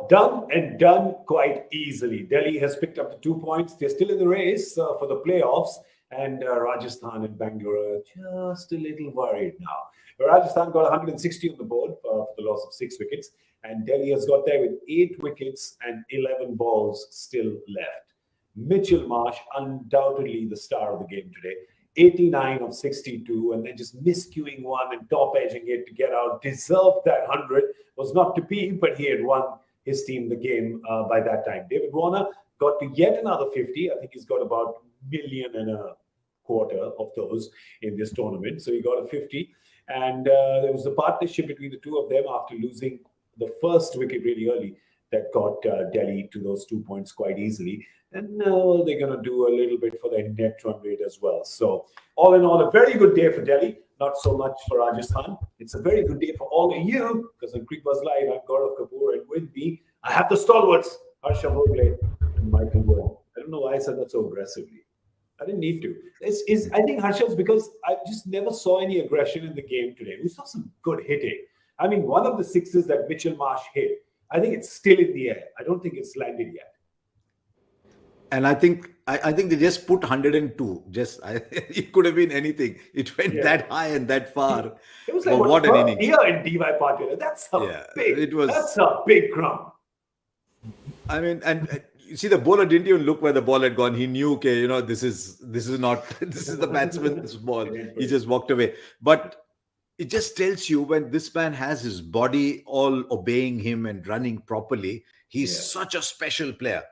done and done quite easily. Delhi has picked up the 2 points. They're still in the race for the playoffs. And Rajasthan and Bangalore are just a little worried now. Rajasthan got 160 on the board for the loss of 6 wickets. And Delhi has got there with 8 wickets and 11 balls still left. Mitchell Marsh, undoubtedly the star of the game today. 89 of 62, and then just miscuing one and top edging it to get out. Deserved that 100. Was not to be, but he had won his team the game by that time. David Warner got to yet another 50. I think he's got about $1.25 of those in this tournament. So he got a 50. And there was a partnership between the two of them after losing the first wicket really early that got Delhi to those 2 points quite easily. And now they're going to do a little bit for their net run rate as well. So all in all, a very good day for Delhi. Not so much for Rajasthan. It's a very good day for all of you, because on Cricbuzz Live, I'm Gaurav Kapur, and with me, I have the stalwarts, Harsha Bhogle and Michael Vaughan. I don't know why I said that so aggressively. I didn't need to. I think, Harsha, it's because I just never saw any aggression in the game today. We saw some good hitting. I mean, one of the sixes that Mitchell Marsh hit, I think it's still in the air. I don't think it's landed yet. And I think they just put 102. It could have been anything. It went that high and that far. It was like what an innings. Here in DY Patil. That's a big crumb. I mean, and you see, the bowler didn't even look where the ball had gone. He knew, okay, this is the batsman's ball. He just walked away. But it just tells you, when this man has his body all obeying him and running properly, he's such a special player.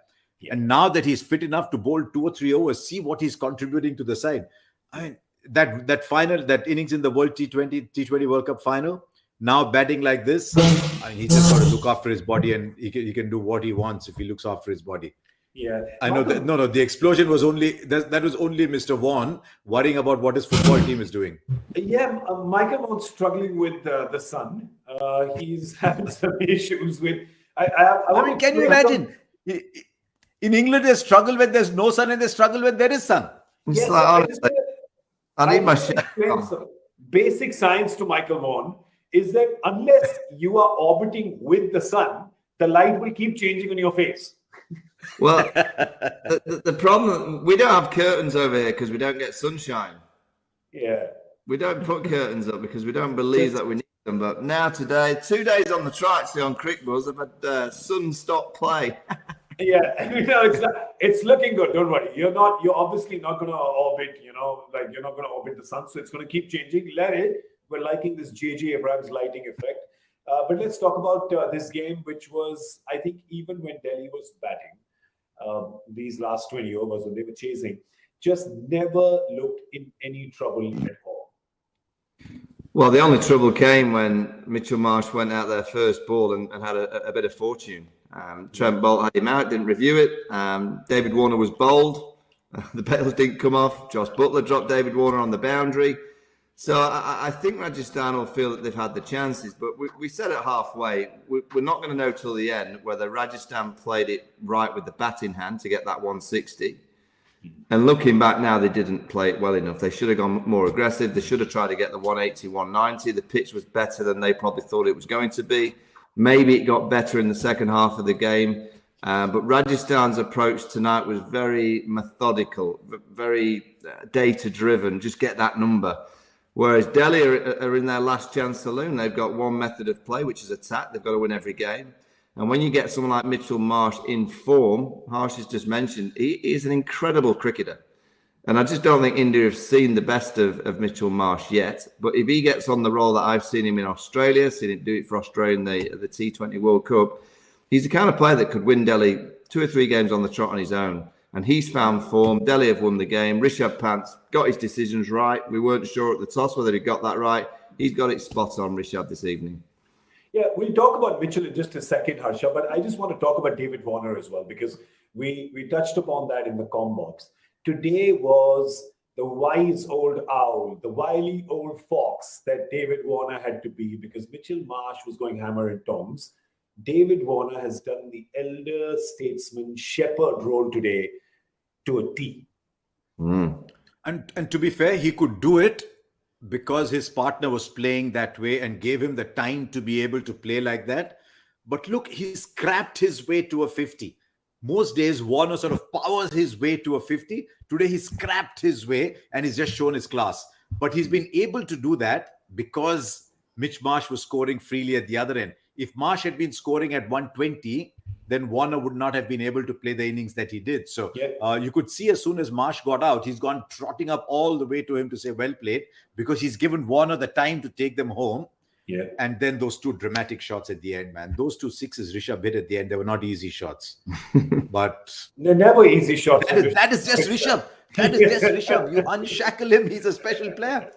Yeah. And now that he's fit enough to bowl 2 or 3 overs, see what he's contributing to the side. I mean, that innings in the World T20 World Cup final, now batting like this, he's just got to look after his body, and he can do what he wants if he looks after his body. Yeah, I know that. No, the explosion was only that was only Mr. Vaughan worrying about what his football team is doing. Yeah, Michael Vaughan's struggling with the sun. He's having some issues with. I mean, can you imagine? In England, they struggle when there's no sun, and they struggle when there is sun. Yes, I need my shit. Basic science to Michael Vaughan is that unless you are orbiting with the sun, the light will keep changing on your face. Well, the problem, we don't have curtains over here because we don't get sunshine. Yeah. We don't put curtains up because we don't believe that we need them. But now today, 2 days on the tracks on Cricbuzz, I've had sun stop play. Yeah, it's looking good. Don't worry. You're obviously not going to orbit, you're not going to orbit the sun. So it's going to keep changing. Let it. We're liking this J.J. Abrams lighting effect. But let's talk about this game, which was, I think, even when Delhi was batting, these last 20 overs when they were chasing, just never looked in any trouble at all. Well, the only trouble came when Mitchell Marsh went out there first ball and had a bit of fortune. Trent Bolt had him out, didn't review it. David Warner was bowled. The bails didn't come off. Josh Buttler dropped David Warner on the boundary. So I think Rajasthan will feel that they've had the chances. But we said it halfway. We're not going to know till the end whether Rajasthan played it right with the bat in hand to get that 160. And looking back now, they didn't play it well enough. They should have gone more aggressive. They should have tried to get the 180, 190. The pitch was better than they probably thought it was going to be. Maybe it got better in the second half of the game. But Rajasthan's approach tonight was very methodical, very data-driven. Just get that number. Whereas Delhi are in their last chance saloon. They've got one method of play, which is attack. They've got to win every game. And when you get someone like Mitchell Marsh in form, Harsh has just mentioned, he is an incredible cricketer. And I just don't think India have seen the best of Mitchell Marsh yet. But if he gets on the role that I've seen him in Australia, seen him do it for Australia in the T20 World Cup, he's the kind of player that could win Delhi 2 or 3 games on the trot on his own. And he's found form. Delhi have won the game. Rishabh Pant's got his decisions right. We weren't sure at the toss whether he got that right. He's got it spot on, Rishabh, this evening. Yeah, we'll talk about Mitchell in just a second, Harsha, but I just want to talk about David Warner as well, because we touched upon that in the comm box. Today was the wise old owl, the wily old fox that David Warner had to be, because Mitchell Marsh was going hammer and tongs. David Warner has done the elder statesman shepherd role today to a T. Mm. And to be fair, he could do it because his partner was playing that way and gave him the time to be able to play like that. But look, he scrapped his way to a 50. Most days, Warner sort of powers his way to a 50. Today, he scrapped his way and he's just shown his class. But he's been able to do that because Mitch Marsh was scoring freely at the other end. If Marsh had been scoring at 120, then Warner would not have been able to play the innings that he did. So you could see as soon as Marsh got out, he's gone trotting up all the way to him to say, well played, because he's given Warner the time to take them home. Yeah. And then those two dramatic shots at the end, man. Those 2 sixes Rishabh hit at the end, they were not easy shots. But they're never easy shots. That is just Rishabh. That is just Rishabh. You unshackle him, he's a special player.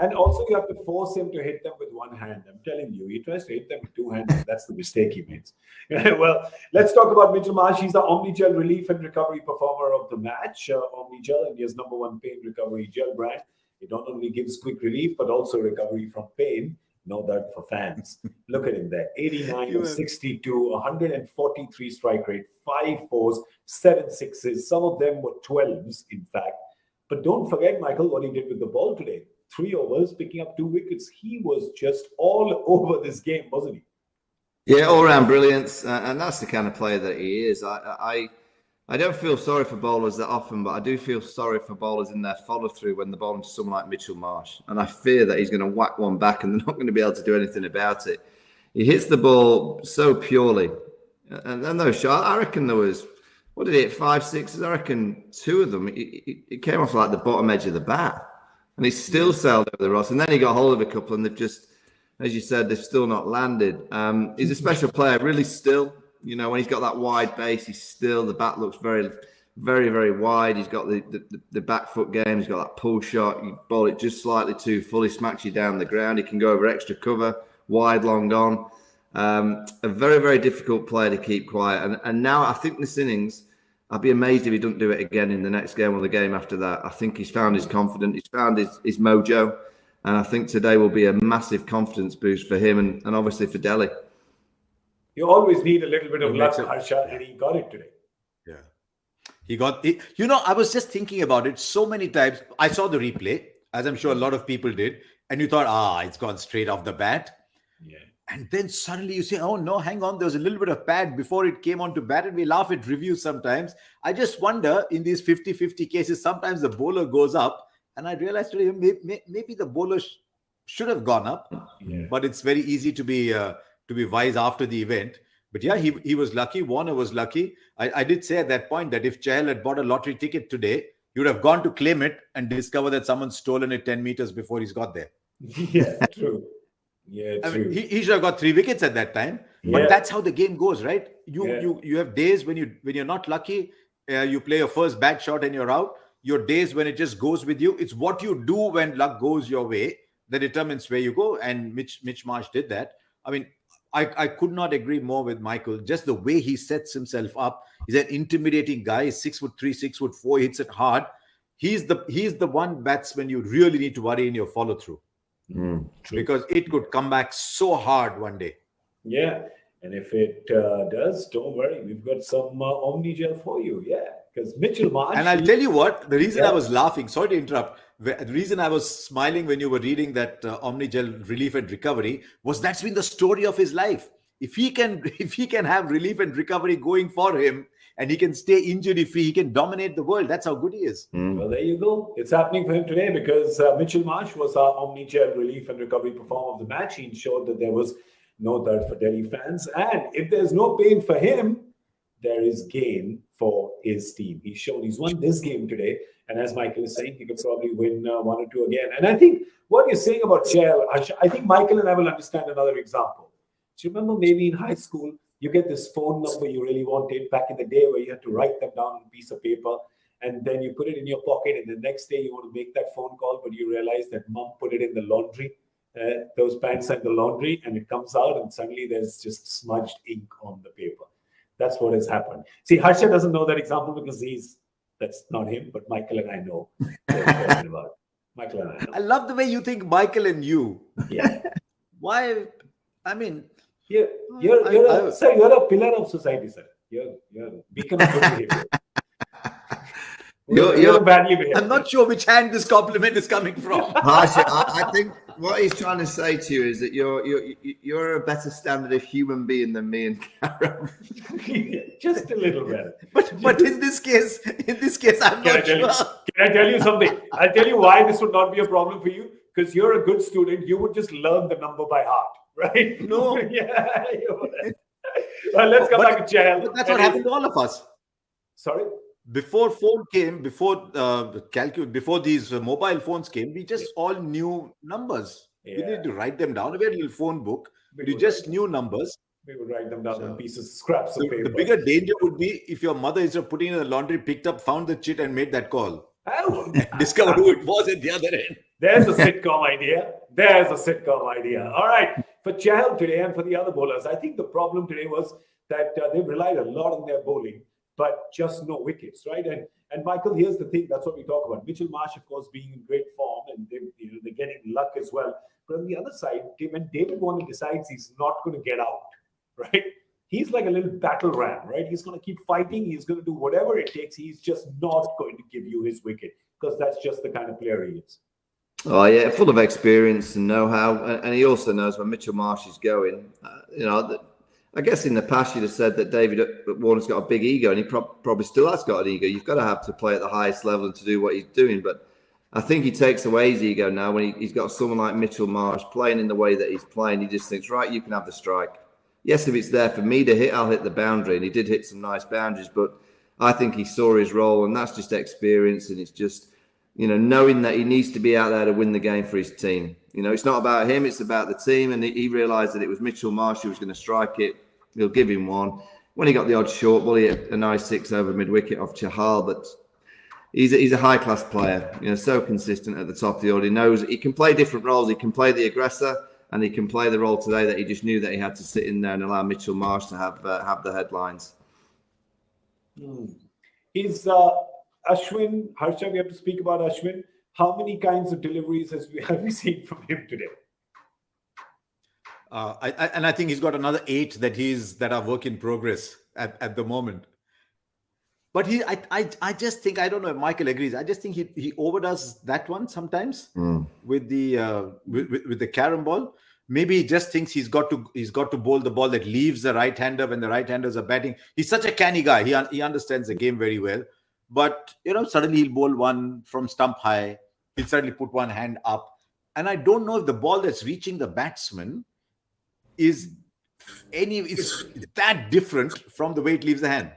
And also you have to force him to hit them with one hand. I'm telling you, he tries to hit them with 2 hands. That's the mistake he makes. Well, let's talk about Mitchell Marsh. He's the Omnigel relief and recovery performer of the match. Omnigel, India's /1 pain recovery gel brand. It not only gives quick relief, but also recovery from pain. No that for fans. Look at him there. 89, 62, 143 strike rate, 5 4s, 7 6s. Some of them were 12s, in fact. But don't forget, Michael, what he did with the ball today. 3 overs, picking up 2 wickets. He was just all over this game, wasn't he? Yeah, all-round brilliance. And that's the kind of player that he is. I don't feel sorry for bowlers that often, but I do feel sorry for bowlers in their follow-through when they're bowling to someone like Mitchell Marsh. And I fear that he's going to whack one back and they're not going to be able to do anything about it. He hits the ball so purely. And then those shots, I reckon there was, what did he hit, 5 6s? I reckon 2 of them, it came off like the bottom edge of the bat. And he still sailed over the Ross. And then he got hold of a couple and they've just, as you said, they've still not landed. He's a special player, really still. You know, when he's got that wide base, he's still, the bat looks very, very, very wide. He's got the back foot game. He's got that pull shot. You bowl it just slightly too full. He smacks you down the ground. He can go over extra cover, wide, long on. A very, very difficult player to keep quiet. And now I think this innings, I'd be amazed if he doesn't do it again in the next game or the game after that. I think he's found his confidence. He's found his mojo. And I think today will be a massive confidence boost for him and obviously for Delhi. You always need a little bit of luck, Harsha, and he got it today. Yeah. He got it. You know, I was just thinking about it so many times. I saw the replay, as I'm sure a lot of people did. And you thought, it's gone straight off the bat. Yeah. And then suddenly you say, oh, no, hang on. There was a little bit of pad before it came on to bat. And we laugh at reviews sometimes. I just wonder, in these 50-50 cases, sometimes the bowler goes up. And I realized today, maybe the bowler should have gone up. Yeah. But it's very easy to be wise after the event. But yeah, he was lucky. Warner was lucky. I did say at that point that if Chahal had bought a lottery ticket today, he would have gone to claim it and discover that someone's stolen it 10 meters before he's got there. Yeah, true. Yeah, true. I mean, he should have got 3 wickets at that time. But that's how the game goes, right? You have days when you're not lucky. You play your first bad shot and you're out. Your days when it just goes with you. It's what you do when luck goes your way that determines where you go. And Mitch Marsh did that. I mean, I could not agree more with Michael. Just the way he sets himself up. He's an intimidating guy. He's 6'3", 6'4". He hits it hard. He's the one batsman you really need to worry in your follow through, because it could come back so hard one day. Yeah, and if it does, don't worry. We've got some Omnigel for you. Yeah, because Mitchell Marsh. And I'll tell you what. The reason I was laughing. Sorry to interrupt. The reason I was smiling when you were reading that Omnigel relief and recovery was that's been the story of his life. If he can have relief and recovery going for him and he can stay injury free, he can dominate the world. That's how good he is. Well, there you go. It's happening for him today because Mitchell Marsh was our Omnigel relief and recovery performer of the match. He ensured that there was no doubt for Delhi fans. And if there's no pain for him, there is gain for his team. He's won this game today. And as Michael is saying, he could probably win 1 or 2 again. And I think what you're saying about Chahal, I think Michael and I will understand another example. Do you remember maybe in high school, you get this phone number you really wanted back in the day where you had to write them down on a piece of paper and then you put it in your pocket and the next day you want to make that phone call, but you realize that mom put it in the laundry. Those pants are in the laundry and it comes out and suddenly there's just smudged ink on the paper. That's what has happened. See, Harsha doesn't know that example because that's not him, but Michael and I know what I'm talking about. Michael and I know. I love the way you think Michael and you. Yeah. Why? I mean, you're a pillar of society, sir. You're a beacon of good behavior. You're badly behaved. I'm not sure which hand this compliment is coming from. Harsha, I think what he's trying to say to you is that you're a better standard of human being than me and Karen. Just a little bit. But in this case, I'm not sure. Can I tell you something? I'll tell you why this would not be a problem for you. Because you're a good student, you would just learn the number by heart, right? No. Yeah. Well, let's come back to Chahal. But that's what happened to all of us. Sorry? Before phone came, before these mobile phones came, we just all knew numbers. Yeah. We didn't need to write them down. We had a little phone book. We just knew numbers. We would write them down on pieces, scraps of paper. The bigger danger would be if your mother, instead of putting in the laundry, picked up, found the chit and made that call. Discovered who it was at the other end. There's a sitcom idea. All right. For Chahal today and for the other bowlers, I think the problem today was that they relied a lot on their bowling, but just no wickets, right? And Michael, here's the thing. That's what we talk about. Mitchell Marsh, of course, being in great form, and they're getting luck as well. But on the other side, when David Warner decides he's not going to get out, right? He's like a little battle ram, right? He's going to keep fighting. He's going to do whatever it takes. He's just not going to give you his wicket because that's just the kind of player he is. Oh yeah, full of experience and know-how, and he also knows where Mitchell Marsh is going. I guess in the past you'd have said that David Warner's got a big ego, and he probably still has got an ego. You've got to have to play at the highest level and to do what he's doing. But I think he takes away his ego now when he's got someone like Mitchell Marsh playing in the way that he's playing. He just thinks, right, you can have the strike. Yes, if it's there for me to hit, I'll hit the boundary. And he did hit some nice boundaries, but I think he saw his role, and that's just experience, and it's just, knowing that he needs to be out there to win the game for his team. It's not about him, it's about the team. And he realised that it was Mitchell Marsh who was going to strike it. He'll give him one. When he got the odd short ball, he hit a nice 6 over mid-wicket off Chahal. But he's a high-class player, so consistent at the top of the order. He knows he can play different roles. He can play the aggressor, and he can play the role today that he just knew that he had to sit in there and allow Mitchell Marsh to have the headlines. Is Ashwin, Harsha, we have to speak about Ashwin. How many kinds of deliveries have we seen from him today? I think he's got another 8 that are work in progress at the moment. But I just think, I don't know if Michael agrees. I just think he overdoes that one sometimes with the carom ball. Maybe he just thinks he's got to bowl the ball that leaves the right-hander when the right-handers are batting. He's such a canny guy. He understands the game very well. But suddenly he'll bowl one from stump high. He'll suddenly put one hand up, and I don't know if the ball that's reaching the batsman is that different from the way it leaves the hand.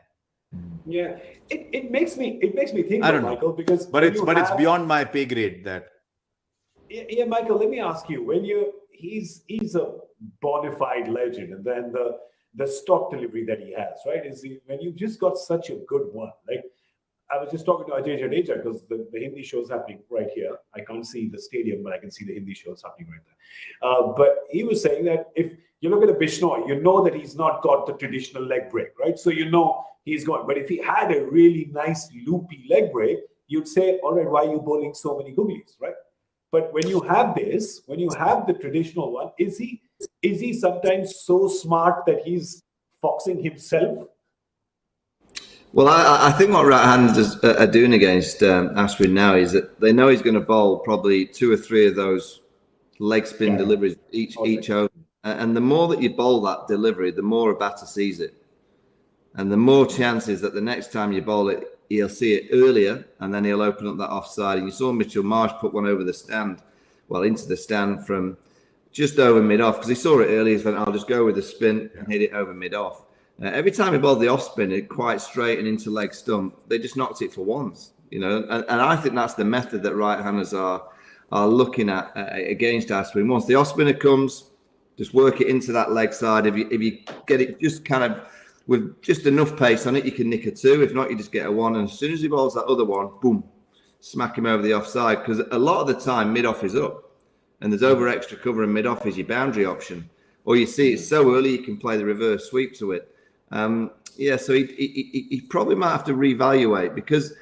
Yeah, it makes me think, I don't Michael, know. because it's beyond my pay grade. That. Yeah, Michael. Let me ask you: he's a bona fide legend, and then the stock delivery that he has, right? When you've just got such a good one, like. I was just talking to Jadeja because the Hindi show is happening right here. I can't see the stadium, but I can see the Hindi show is happening right there. But he was saying that if you look at a Bishnoi, you know that he's not got the traditional leg break, right? So he's going. But if he had a really nice loopy leg break, you'd say, all right, why are you bowling so many googlies, right? But when you have the traditional one, is he sometimes so smart that he's foxing himself? Well, I think what right-handers are doing against Ashwin now is that they know he's going to bowl probably 2 or 3 of those leg spin deliveries each over. And the more that you bowl that delivery, the more a batter sees it. And the more chances that the next time you bowl it, he'll see it earlier, and then he'll open up that offside. And you saw Mitchell Marsh put one over the stand, into the stand from just over mid-off, because he saw it earlier. He went, I'll just go with the spin and hit it over mid-off. Every time he bowled the off spin, it quite straight and into leg stump. They just knocked it for ones, and I think that's the method that right-handers are looking at against Ashwin. Once the off spinner comes, just work it into that leg side. If you get it just kind of with just enough pace on it, you can nick a 2. If not, you just get a 1. And as soon as he bowls that other one, boom, smack him over the offside. Because a lot of the time, mid-off is up, and there's over extra cover, and mid-off is your boundary option. Or you see it so early, you can play the reverse sweep to it. So he probably might have to reevaluate, because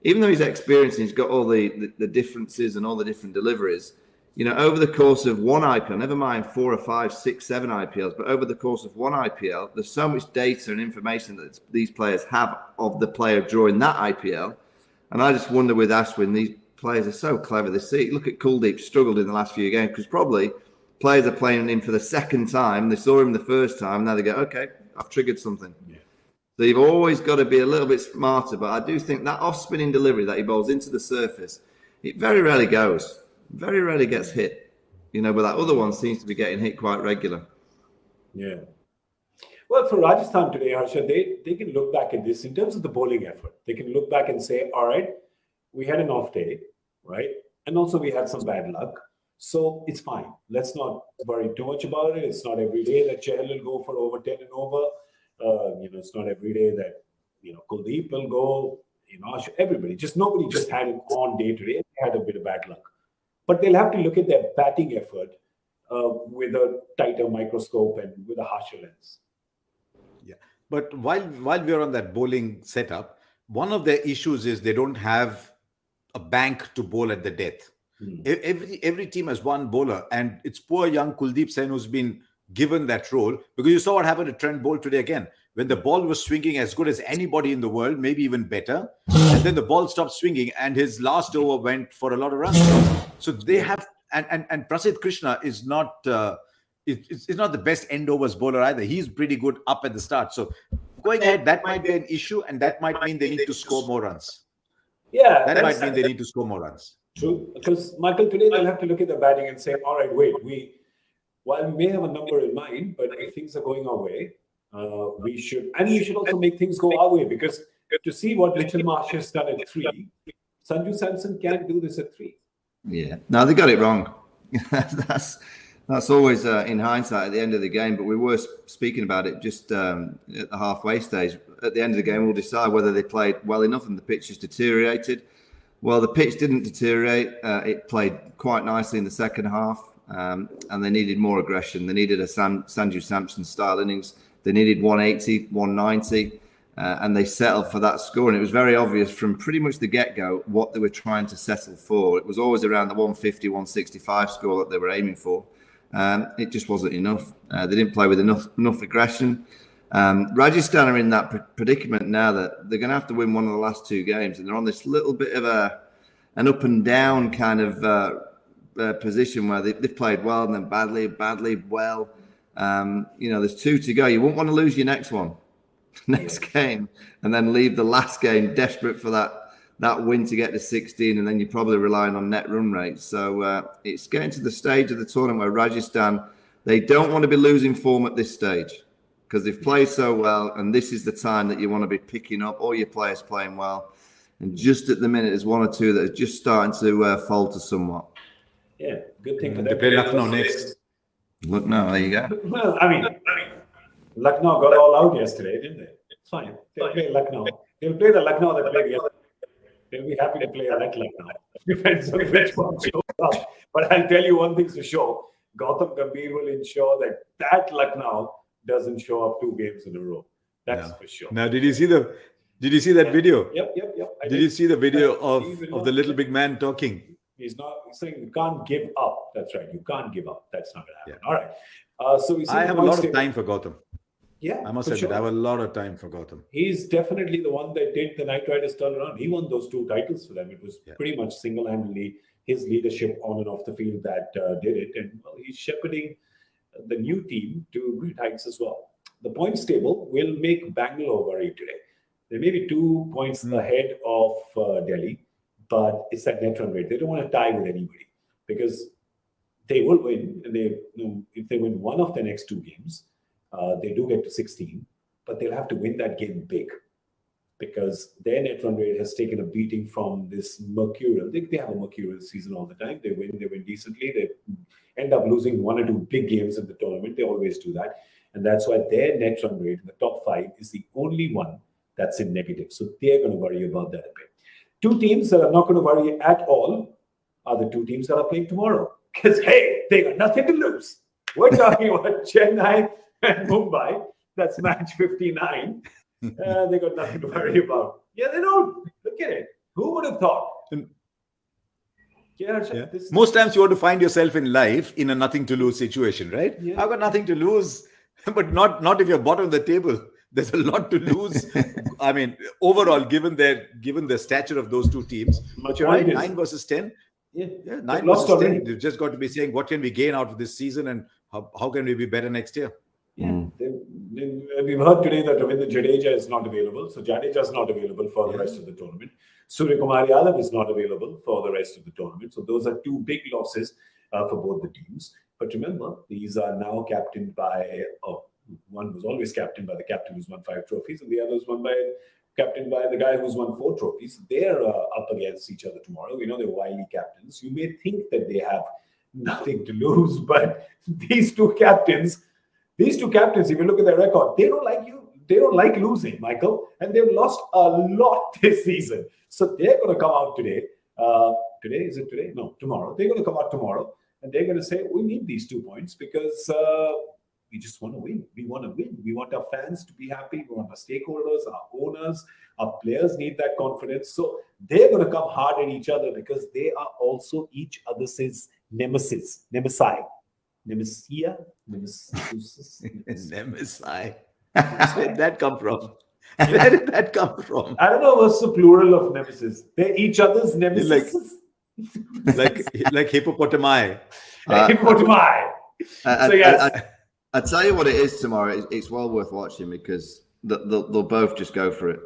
even though he's experienced and he's got all the differences and all the different deliveries, over the course of one IPL, never mind 4 or 5, 6, 7 IPLs, but over the course of one IPL, there's so much data and information that these players have of the player during that IPL. And I just wonder with Ashwin, players are so clever. They see, look at Kuldeep struggled in the last few games because probably players are playing him for the second time. They saw him the first time. Now they go, okay, I've triggered something. Yeah. So you've always got to be a little bit smarter. But I do think that off-spinning delivery that he bowls into the surface, it very rarely goes. Very rarely gets hit. But that other one seems to be getting hit quite regular. Yeah. Well, for Rajasthan today, Harsha, they can look back at this in terms of the bowling effort. They can look back and say, all right, we had an off day, right? And also we had some bad luck. So it's fine. Let's not worry too much about it. It's not every day that Chahal will go for over 10 and over. It's not every day that, Kuldeep will go, everybody. Nobody just had an on day today. They had a bit of bad luck. But they'll have to look at their batting effort with a tighter microscope and with a harsher lens. Yeah. But while we're on that bowling setup, one of their issues is they don't have a bank to bowl at the death. Every team has one bowler, and it's poor young Kuldeep Sen who's been given that role, because you saw what happened to Trent Bolt today again. When the ball was swinging as good as anybody in the world, maybe even better, and then the ball stopped swinging and his last over went for a lot of runs. So they have, and Prasidh Krishna is not is not the best end overs bowler either. He's pretty good up at the start. So going ahead, that might be an issue, and that might mean they need to score more runs. Yeah, that might mean they need to score more runs. True, because Michael, today they'll have to look at the batting and say, all right, wait, while we may have a number in mind, but if things are going our way, we should also make things go our way, because to see what Mitchell Marsh has done at 3, Sanju Samson can't do this at 3. Yeah, no, they got it wrong. That's always in hindsight at the end of the game, but we were speaking about it just at the halfway stage. At the end of the game, we'll decide whether they played well enough and the pitch has deteriorated. Well, the pitch didn't deteriorate. It played quite nicely in the second half, and they needed more aggression. They needed a Sanju Samson style innings. They needed 180, 190, and they settled for that score. And it was very obvious from pretty much the get-go what they were trying to settle for. It was always around the 150, 165 score that they were aiming for. It just wasn't enough. They didn't play with enough aggression. Rajasthan are in that predicament now that they're going to have to win one of the last 2 games, and they're on this little bit of an up and down kind of position where they've played well and then badly, well. There's 2 to go. You won't want to lose your next game, and then leave the last game desperate for that win to get to 16, and then you're probably relying on net run rate. So it's getting to the stage of the tournament where Rajasthan, they don't want to be losing form at this stage, because they've played so well, and this is the time that you want to be picking up all your players playing well. And just at the minute, there's 1 or 2 that are just starting to falter somewhat. Yeah, good thing for them. They play Lucknow next. Lucknow, there you go. Well, I mean, Lucknow got all out yesterday, didn't they? It's fine. They'll play Lucknow. They'll play the Lucknow that played yesterday. They'll be happy to play that Lucknow. Depends on which one shows up. But I'll tell you one thing for sure. Gautam Gambhir will ensure that Lucknow doesn't show up 2 games in a row. That's for sure. Now, did you see that video? Yep. Did you see the video of the little big man talking? He's saying you can't give up. That's right. You can't give up. That's not going to happen. Yeah. All right. So I have a lot of time for Gautam. Yeah, I must admit, I have a lot of time for Gautam. He's definitely the one that did the Knight Riders turn around. He won those 2 titles for them. It was pretty much single-handedly his leadership on and off the field that did it. And he's shepherding the new team to great heights as well. The points table will make Bangalore worry today. They may be 2 points ahead of Delhi, but it's that net run rate. They don't want to tie with anybody, because they will win. And if they win one of the next 2 games, they do get to 16, but they'll have to win that game big, because their net run rate has taken a beating from this mercurial. They have a mercurial season all the time. They win decently. They end up losing 1 or 2 big games in the tournament. They always do that. And that's why their net run rate in the top 5 is the only one that's in negative. So they're going to worry about that a bit. 2 teams that are not going to worry at all are the 2 teams that are playing tomorrow. Because, hey, they got nothing to lose. We're talking about Chennai and Mumbai. That's match 59. They got nothing to worry about. Yeah, they don't. Look at it. Who would have thought? Yeah. Most times you want to find yourself in life in a nothing to lose situation, right? Yeah. I've got nothing to lose, but not if you're bottom of the table. There's a lot to lose. I mean, overall, given the stature of those two teams. But you're right, 9 versus 10. Yeah, 9 versus 10. They've just got to be saying, what can we gain out of this season, and how can we be better next year? Yeah, we've heard today that Jadeja is not available. So Jadeja is not available for the rest of the tournament. Suryakumar Yadav is not available for the rest of the tournament. So those are two big losses for both the teams. But remember, these are now captained by, one was always captained by the captain who's won 5 trophies, and the other was captained by the guy who's won 4 trophies. They're up against each other tomorrow. They're wily captains. You may think that they have nothing to lose, but these two captains, if you look at their record, they don't like losing, Michael, and they've lost a lot this season. So they're going to come out today. Is it today? No, tomorrow. They're going to come out tomorrow, and they're going to say, we need these 2 points because we just want to win. We want to win. We want our fans to be happy. We want our stakeholders, our owners, our players need that confidence. So they're going to come hard at each other because they are also each other's nemesis. Nemesia? Nemesi. Where did that come from? Where did that come from? I don't know what's the plural of nemesis. They're each other's nemesis. Like hippopotami. Hippopotami. So yes. I tell you what it is tomorrow. It's well worth watching because they'll both just go for it.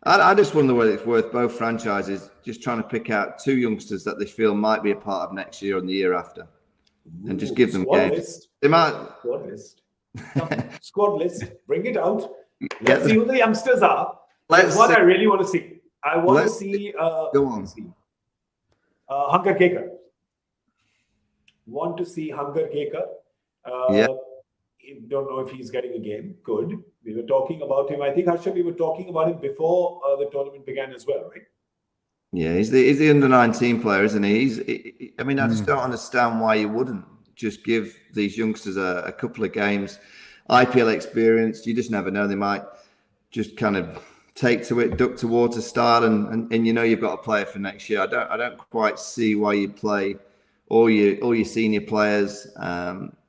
I just wonder whether it's worth both franchises just trying to pick out 2 youngsters that they feel might be a part of next year and the year after. And just give them games. They might. Squad list. Squad list. Bring it out. Let's see who the youngsters are. That's what I really want to see. I want to see. Go on. Hankar Kekar. Want to see Hankar Kekar. Don't know if he's getting a game. Good. We were talking about him. I think, Harsha, we were talking about him before the tournament began as well, right? Yeah, he's the under-19 player, isn't he? I just don't understand why you wouldn't just give these youngsters a couple of games, IPL experience. You just never know; they might just kind of take to it, duck towards a start, and you've got a player for next year. I don't quite see why you play all your senior players.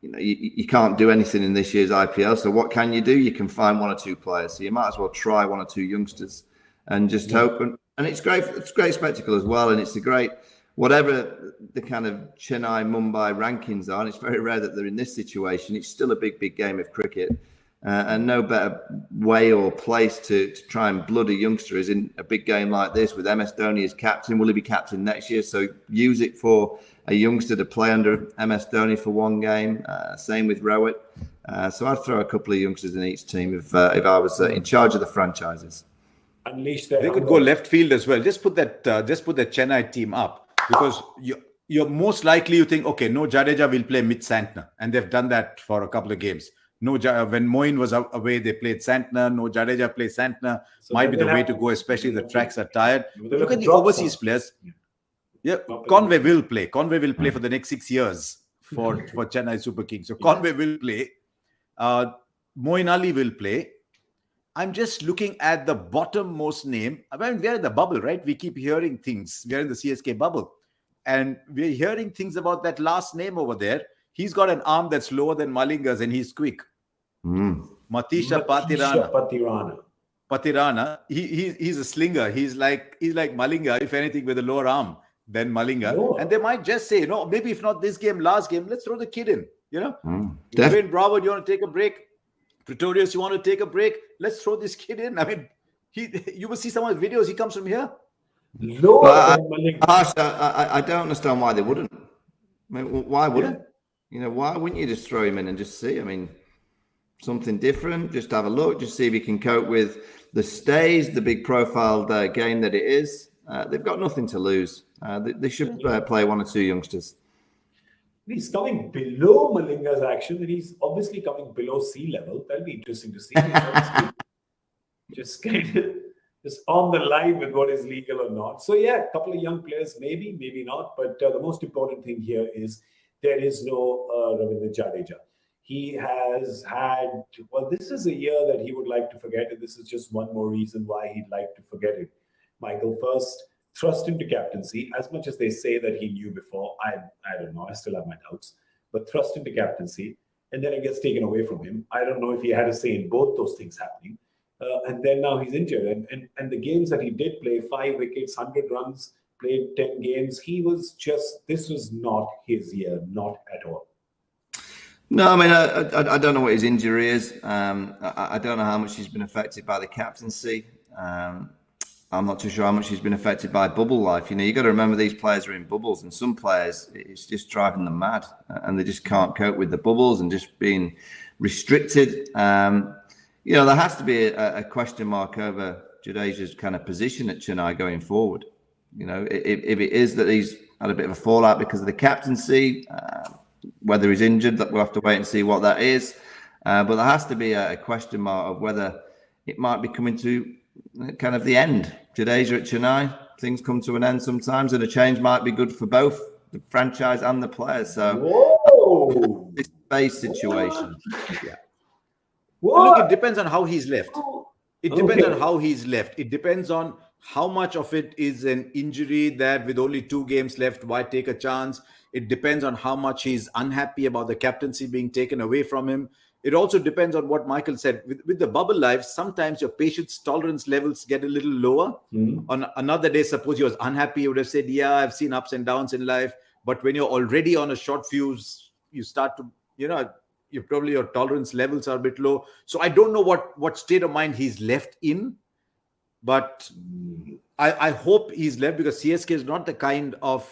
You can't do anything in this year's IPL. So what can you do? You can find 1 or 2 players. So you might as well try 1 or 2 youngsters and just hope. And it's great. It's a great spectacle as well. And it's a great, whatever the kind of Chennai, Mumbai rankings are, and it's very rare that they're in this situation. It's still a big, big game of cricket. And no better way or place to try and blood a youngster is in a big game like this with MS Dhoni as captain. Will he be captain next year? So use it for a youngster to play under MS Dhoni for 1 game. Same with Rohit. So I'd throw a couple of youngsters in each team if I was in charge of the franchises. They could go left field as well. Just put that Chennai team up because you're most likely you think, okay, no Jadeja will play mid Santner, and they've done that for a couple of games. No, when Moin was away, they played Santner. No Jadeja plays Santner. So might be the way to go, especially if the tracks are tired. Look at the overseas players. Yeah, Conway will play. Conway will play for the next 6 years for Chennai Super Kings. So Conway will play. Moin Ali will play. I'm just looking at the bottommost name. We're in the bubble, right? We keep hearing things. We're in the CSK bubble. And we're hearing things about that last name over there. He's got an arm that's lower than Malinga's and he's quick. Matisha Patirana. He's a slinger. He's like Malinga, if anything, with a lower arm than Malinga. No. And they might just say, maybe if not this game, last game, let's throw the kid in. Dwayne Bravo, you want to take a break? Pretorius, you want to take a break? Let's throw this kid in. You will see some of the videos. He comes from here. I don't understand why they wouldn't. Why wouldn't? Why wouldn't you just throw him in and just see? Something different. Just have a look. Just see if he can cope with the stays, the big profile game that it is. They've got nothing to lose. They should play 1 or 2 youngsters. He's coming below Malinga's action, and he's obviously coming below sea level. That'll be interesting to see. Just on the line with what is legal or not. So yeah, a couple of young players, maybe not. But the most important thing here is there is no Ravindra Jadeja. He has had, this is a year that he would like to forget, and this is just one more reason why he'd like to forget it. Michael, first, thrust him to captaincy. As much as they say that he knew before, I don't know. I still have my doubts. But thrust him to captaincy. and then it gets taken away from him. I don't know if he had a say in both those things happening. And then now he's injured. And the games that he did play, 5 wickets, 100 runs, played 10 games, this was not his year, not at all. No, I mean, I don't know what his injury is. I don't know how much he's been affected by the captaincy. I'm not too sure how much he's been affected by bubble life. You got to remember these players are in bubbles, and some players, it's just driving them mad, and they just can't cope with the bubbles and just being restricted. There has to be a question mark over Jadeja's kind of position at Chennai going forward. If it is that he's had a bit of a fallout because of the captaincy, whether he's injured, we'll have to wait and see what that is. But there has to be a question mark of whether it might be coming to kind of the end. Jadeja at Chennai, things come to an end sometimes, and a change might be good for both the franchise and the players. So, this base situation. Yeah. Look, it depends on how he's left. It depends on how he's left. It depends on how much of it is an injury that with only 2 games left, why take a chance? It depends on how much he's unhappy about the captaincy being taken away from him. It also depends on what Michael said. With the bubble life, sometimes your patience tolerance levels get a little lower. On another day, suppose he was unhappy, he would have said, yeah, I've seen ups and downs in life. But when you're already on a short fuse, you start to, your tolerance levels are a bit low. So I don't know what state of mind he's left in, but I hope he's left, because CSK is not the kind of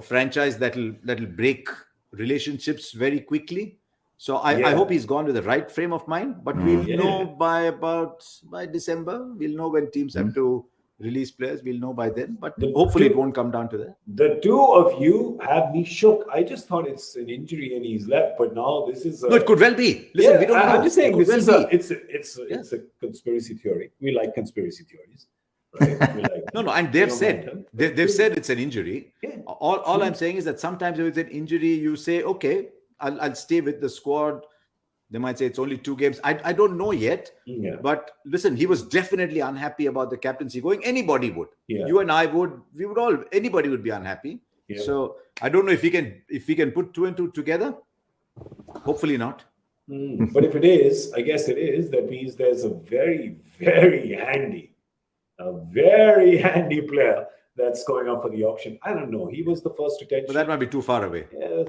franchise that'll break relationships very quickly. So I hope he's gone with the right frame of mind. But we'll know by December. We'll know when teams have to release players. We'll know by then. But hopefully it won't come down to that. The two of you have me shook. I just thought it's an injury and he's left, but now this is. No, it could well be. Listen, we don't know. I'm just saying it's a conspiracy theory. We like conspiracy theories. Right? No, and they've said it's an injury. Yeah. All I'm saying is that sometimes if it's an injury, you say, okay, I'll stay with the squad. They might say it's only 2 games. I don't know yet. Yeah. But listen, he was definitely unhappy about the captaincy going. Anybody would. Yeah. You and I would. We would all. Anybody would be unhappy. Yeah. So I don't know if he can put 2 and 2 together. Hopefully not. But if it is, I guess it is. That means there's a very, very handy player that's going up for the auction. I don't know. He was the first to touch. But that might be too far away. Yeah,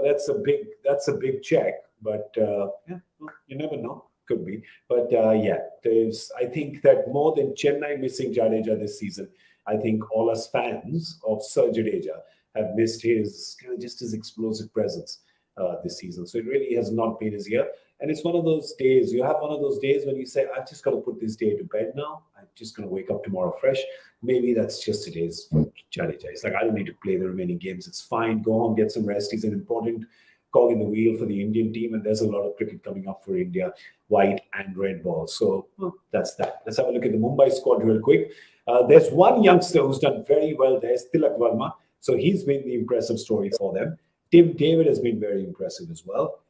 that's a big check. But you never know. Could be. But I think that more than Chennai missing Jadeja this season, I think all us fans of Sir Jadeja have missed his explosive presence this season. So it really has not been his year. And it's one of those days, you have one of those days when you say, I've just got to put this day to bed now. I'm just going to wake up tomorrow fresh. Maybe that's just today's for Jadeja. It's like, I don't need to play the remaining games. It's fine. Go home, get some rest. He's an important cog in the wheel for the Indian team. And there's a lot of cricket coming up for India, white and red ball. So that's that. Let's have a look at the Mumbai squad real quick. There's one youngster who's done very well. There's Tilak Verma. So he's been the impressive story for them. Tim David has been very impressive as well.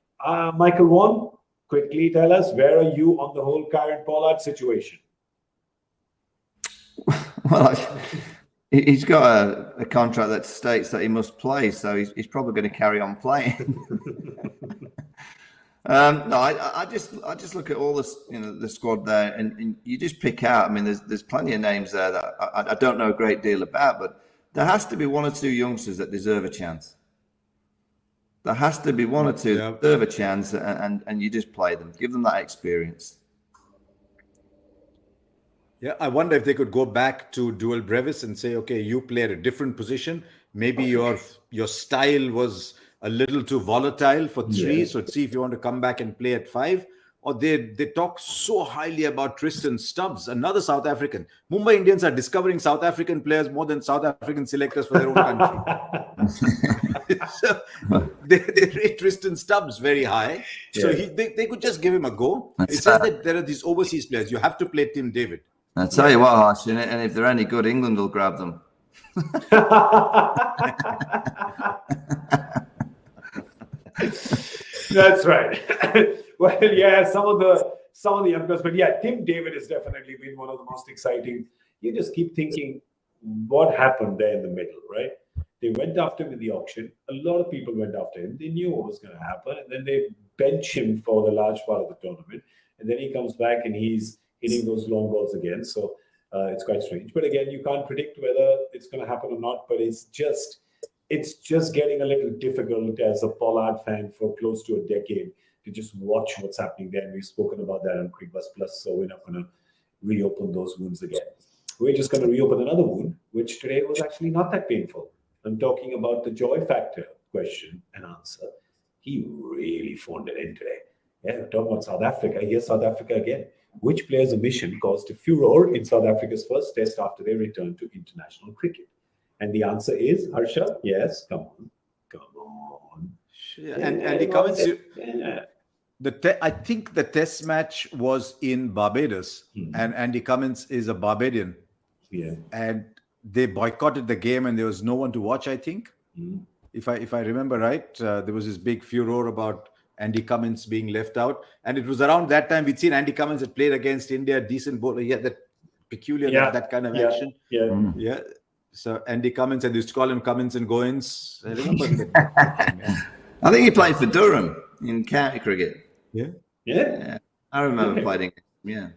Michael Vaughan, quickly tell us, where are you on the whole Kieron Pollard situation? Well, he's got a contract that states that he must play, so he's probably going to carry on playing. I just look at all this, the squad there, and you just pick out. I mean, there's plenty of names there that I don't know a great deal about, but there has to be 1 or 2 youngsters that deserve a chance. There has to be 1 or 2 that deserve a chance, and you just play them, give them that experience. Yeah, I wonder if they could go back to dual brevis and say, okay, you play at a different position. Maybe your style was a little too volatile for 3, so see if you want to come back and play at 5. Or they talk so highly about Tristan Stubbs, another South African. Mumbai Indians are discovering South African players more than South African selectors for their own country. So they rate Tristan Stubbs very high. So they could just give him a go. It's just that there are these overseas players. You have to play Tim David. I'll tell you what, Harsh, and if they're any good, England will grab them. That's right. Well, some of the youngsters, but Tim David has definitely been one of the most exciting. You just keep thinking, what happened there in the middle, right? They went after him in the auction. A lot of people went after him. They knew what was going to happen, and then they bench him for the large part of the tournament. And then he comes back and he's hitting those long balls again. So it's quite strange. But again, you can't predict whether it's going to happen or not. But it's just getting a little difficult as a Pollard fan for close to a decade to just watch what's happening there. And we've spoken about that on Cricbuzz Plus, so we're not going to reopen those wounds again. We're just going to reopen another wound, which today was actually not that painful. I'm talking about the joy factor question and answer. He really phoned it in today. Yeah, we're talking about South Africa. Here's South Africa again. Which player's omission caused a furore in South Africa's first test after they returned to international cricket? And the answer is, Harsha, yes, come on. And he comments. I think the test match was in Barbados, and Andy Cummins is a Barbadian. Yeah. And they boycotted the game, and there was no one to watch, I think. If I remember right, there was this big furore about Andy Cummins being left out. And it was around that time we'd seen Andy Cummins had played against India, decent bowler. He had that peculiar, that kind of action. Yeah. So Andy Cummins, and they used to call him Cummins and Goins. I remember that. I think he played for Durham in county cricket. Yeah. I remember fighting him. Yeah.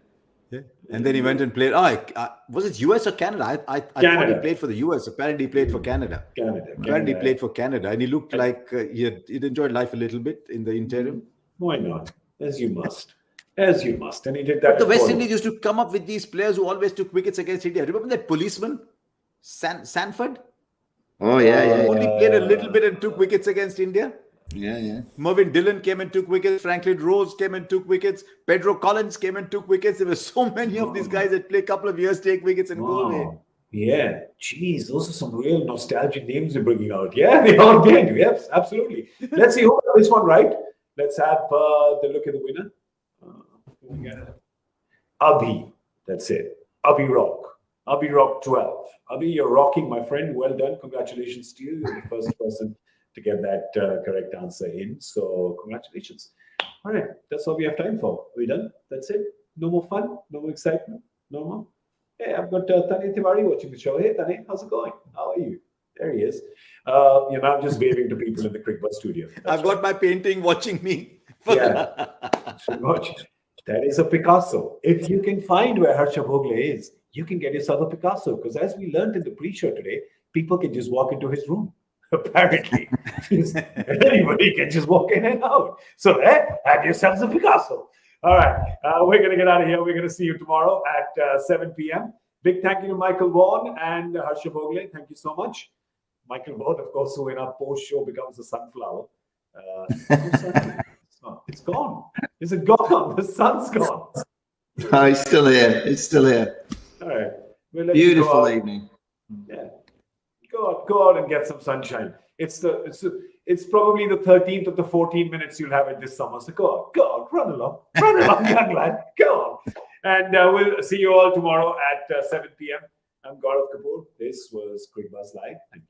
And then he went and played. Was it US or Canada? I thought he played for the US. Apparently, he played for Canada. Apparently, he played for Canada, and he looked like he'd enjoyed life a little bit in the interim. Why not? As you must. And he did that. But the West Indies used to come up with these players who always took wickets against India. Remember that policeman, Sanford? Oh yeah. Only played a little bit and took wickets against India. Yeah. Mervyn Dillon came and took wickets. Franklin Rose came and took wickets. Pedro Collins came and took wickets. There were so many of these guys that play a couple of years, take wickets and go away. Yeah. Jeez, those are some real nostalgic names you're bringing out. Yeah, they all did. Yes, absolutely. Let's see who got this one right. Let's have the look at the winner. Abhi. That's it. Abhi Rock. Abhi Rock 12. Abhi, you're rocking, my friend. Well done. Congratulations to you. You're the first person to get that correct answer in. So congratulations. All right. That's all we have time for. Are we done? That's it? No more fun? No more excitement? No more? Hey, I've got Tane Tiwari watching the show. Hey, Tane, how's it going? How are you? There he is. I'm just waving to people in the Cricbuzz studio. I've got my painting watching me. Watch. That is a Picasso. If you can find where Harsha Bhogle is, you can get yourself a Picasso. Because as we learned in the pre-show today, people can just walk into his room. Apparently, anybody can just walk in and out. So have yourselves a Picasso. All right, we're going to get out of here. We're going to see you tomorrow at 7 p.m. Big thank you to Michael Vaughan and Harsha Bhogle. Thank you so much. Michael Vaughan, of course, who in our post-show becomes a sunflower. It's gone. Is it gone? The sun's gone. No, it's still here. It's still here. All right. Beautiful evening. Yeah. Go out and get some sunshine. It's probably the 13th of the 14 minutes you'll have it this summer. So go on, run along, young lad. Go on. And we'll see you all tomorrow at 7 p.m. I'm Gaurav Kapur. This was Cricbuzz Live. Thank you.